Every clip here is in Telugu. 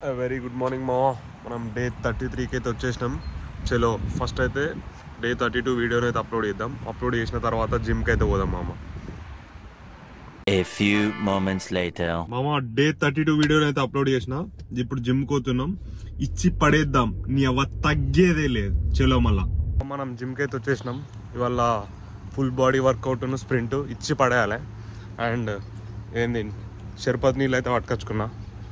వెరీ గుడ్ మార్నింగ్ మామ. మనం డే 33కి అయితే వచ్చేసినాం. చలో ఫస్ట్ అయితే డే 32 వీడియోని అయితే అప్లోడ్ చేద్దాం. అప్లోడ్ చేసిన తర్వాత జిమ్కి అయితే పోదాం మామ. A few moments later. మామ డే 32 వీడియోని అయితే అప్లోడ్ చేసిన. ఇప్పుడు జిమ్ కోతున్నాం. ఇచ్చి పడేద్దాం, నీ అవ్వ తగ్గేదే లేదు. చలో మళ్ళా మనం జిమ్కి అయితే వచ్చేసినాం. ఇవాళ ఫుల్ బాడీ వర్కౌట్ స్ప్రింట్ ఇచ్చి పడేయాలి. అండ్ ఏంది షర్పత్ నీళ్ళు అయితే పట్టుకొచ్చుకున్నా,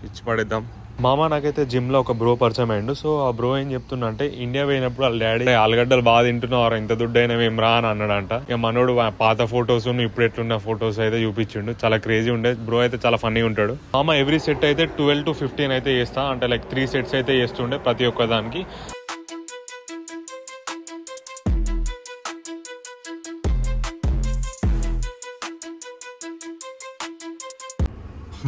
ఇచ్చి పడేద్దాం. మామ నాకైతే జిమ్లో ఒక బ్రో పరిచయం అయ్యిండు. సో ఆ బ్రో ఏం చెప్తున్నా అంటే, ఇండియా పోయినప్పుడు వాళ్ళ డాడీ ఆలుగడ్డలు బాగా తింటున్నావు, ఇంత దుడ్డు అయినా మేము రా అని అన్నాడంట. ఇక మనోడు పాత ఫొటోస్ ఇప్పుడు ఎట్లున్న ఫొటోస్ అయితే చూపించిండు. చాలా క్రేజీ ఉండే. బ్రో అయితే చాలా ఫన్నీగా ఉంటాడు. మామ ఎవ్రీ సెట్ అయితే 12 to 15 అయితే చేస్తా, అంటే లైక్ 3 sets అయితే చేస్తుండే ప్రతి ఒక్క దానికి.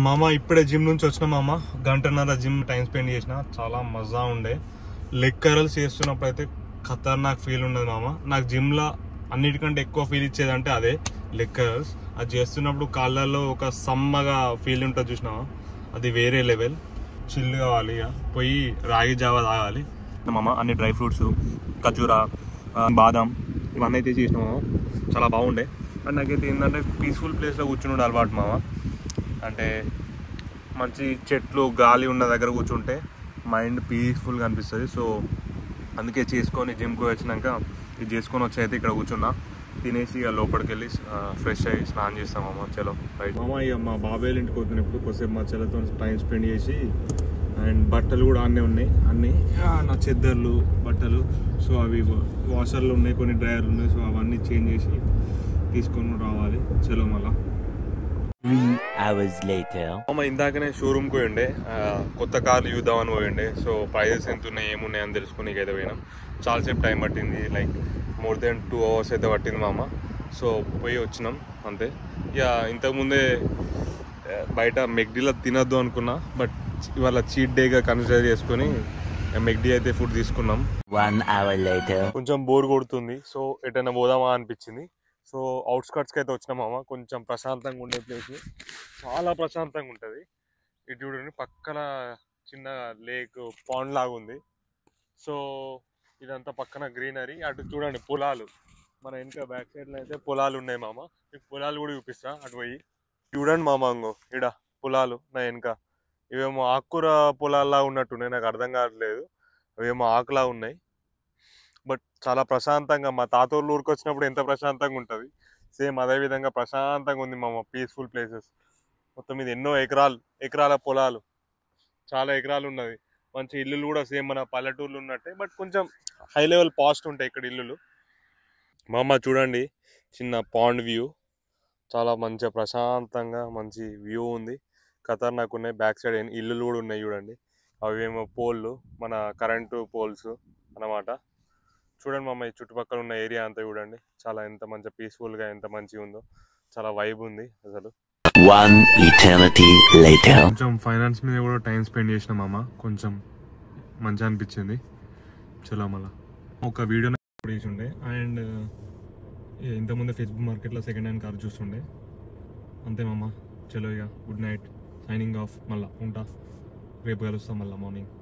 మామ ఇప్పుడే జిమ్ నుంచి వచ్చిన మామ. గంటన్నర జిమ్ టైం స్పెండ్ చేసిన, చాలా మజా ఉండే. లెగ్ కర్ల్స్ చేస్తున్నప్పుడు అయితే ఖతర్నాక్ ఫీల్ ఉండదు మామ. నాకు జిమ్లో అన్నిటికంటే ఎక్కువ ఫీల్ ఇచ్చేది అంటే అదే లెగ్ కర్ల్స్. అది చేస్తున్నప్పుడు కాళ్ళల్లో ఒక సమ్మగా ఫీల్ ఉంటుంది చూసినావా, అది వేరే లెవెల్. చిల్ కావాలి, ఇక పోయి రాగి జావా తాగాలి మామ. అన్ని డ్రై ఫ్రూట్స్, ఖజూరా, బాదం ఇవన్నీ అయితే చేసినా మామ. చాలా బాగుండే. అండ్ నాకైతే ఏంటంటే పీస్ఫుల్ ప్లేస్లో కూర్చుని ఉండే అలవాటు మామ. అంటే మంచి చెట్లు గాలి ఉన్న దగ్గర కూర్చుంటే మైండ్ పీస్ఫుల్గా అనిపిస్తుంది. సో అందుకే చేసుకొని జిమ్కి వచ్చినాక ఇది చేసుకొని వచ్చి అయితే ఇక్కడ కూర్చున్నా. తినేసి ఇక లోపలికి వెళ్ళి ఫ్రెష్ అయ్యి స్నానం చేస్తాం మామ. చలో రైట్ మామ. ఇక మా బాబాయ్ ఇంటికి వస్తున్నప్పుడు కొద్దిసేపు మా చెల్లెతో టైం స్పెండ్ చేసి, అండ్ బట్టలు కూడా అన్నీ ఉన్నాయి, అన్నీ నా చెద్దర్లు బట్టలు. సో అవి వాషర్లు ఉన్నాయి, కొన్ని డ్రైయర్లు ఉన్నాయి. సో అవన్నీ చేంజ్ చేసి తీసుకొని రావాలి. చలో మళ్ళా 3 hours later. మామ ఇందాకనే షోరూమ్కి పోయిండే, కొత్త కార్లు చూద్దామని పోయిండే. సో ప్రైజెస్ ఎంత ఉన్నాయి ఏమున్నాయి అని తెలుసుకుని అయితే పోయినాం. చాలాసేపు టైం పట్టింది, లైక్ మోర్ దెన్ 2 hours అయితే పట్టింది మామ. సో పోయి వచ్చినాం అంతే. ఇక ఇంతకుముందే బయట మెక్డీలో తినొద్దు అనుకున్నా, బట్ ఇవాళ చీట్ డేగా కన్సిడర్ చేసుకుని మెక్డీ అయితే ఫుడ్ తీసుకున్నాం. 1 hour later. కొంచెం బోర్ కొడుతుంది, సో ఎటైనా పోదామా అనిపించింది. సో అవుట్స్కట్స్కి అయితే వచ్చినాం మామ. కొంచెం ప్రశాంతంగా ఉండే ప్లేస్, చాలా ప్రశాంతంగా ఉంటుంది. ఇటు చూడండి పక్కన చిన్న లేక్ పాండ్ లాగా ఉంది. సో ఇదంతా పక్కన గ్రీనరీ. అటు చూడండి పొలాలు, మన వెనుక బ్యాక్ సైడ్లో అయితే పొలాలు ఉన్నాయి మామ. మీకు పొలాలు కూడా చూపిస్తా, అటు పోయి చూడండి మామ. ఇంకో ఇడ పొలాలు నా వెనుక. ఇవేమో ఆకుకూర పొలాల్లా ఉన్నట్టున్నాయి, నాకు అర్థం కావట్లేదు. అవేమో ఆకులా ఉన్నాయి. బట్ చాలా ప్రశాంతంగా, మా తాతోళ్ళు ఊరికి వచ్చినప్పుడు ఎంత ప్రశాంతంగా ఉంటుంది, సేమ్ అదే విధంగా ప్రశాంతంగా ఉంది మామ. Peaceful places. మొత్తం ఇది ఎన్నో ఎకరాల పొలాలు, చాలా ఎకరాలు ఉన్నది. మంచి ఇల్లులు కూడా సేమ్ మన పల్లెటూర్లు ఉన్నట్టే, బట్ కొంచెం హై లెవెల్ పాస్ట్ ఉంటాయి ఇక్కడ ఇల్లులు మామ. చూడండి చిన్న పాండ్ వ్యూ, చాలా మంచిగా ప్రశాంతంగా మంచి వ్యూ ఉంది. ఖతర్నాక్ ఉన్నాయి. బ్యాక్ సైడ్ ఇల్లులు కూడా ఉన్నాయి చూడండి. అవేమో పోల్లు, మన కరెంటు పోల్స్ అన్నమాట. చూడండి మామ, ఈ చుట్టుపక్కల ఉన్న ఏరియా అంతా చూడండి. చాలా ఎంత మంచి పీస్ఫుల్గా ఎంత మంచిగా ఉందో, చాలా వైబ్ ఉంది అసలు. 1 eternity later. కొంచెం ఫైనాన్స్ మీద కూడా టైం స్పెండ్ చేసిన మామ, కొంచెం మంచిగా అనిపించింది. చలో మళ్ళా ఒక వీడియో చేసి ఉండే. అండ్ ఇంతకుముందే ఫేస్బుక్ మార్కెట్లో సెకండ్ హ్యాండ్ కార్ చూస్తుండే. అంతే మామ. చలో ఇక గుడ్ నైట్, సైనింగ్ ఆఫ్. మళ్ళీ ఉంటా, రేపు కలుస్తాం మళ్ళీ మార్నింగ్.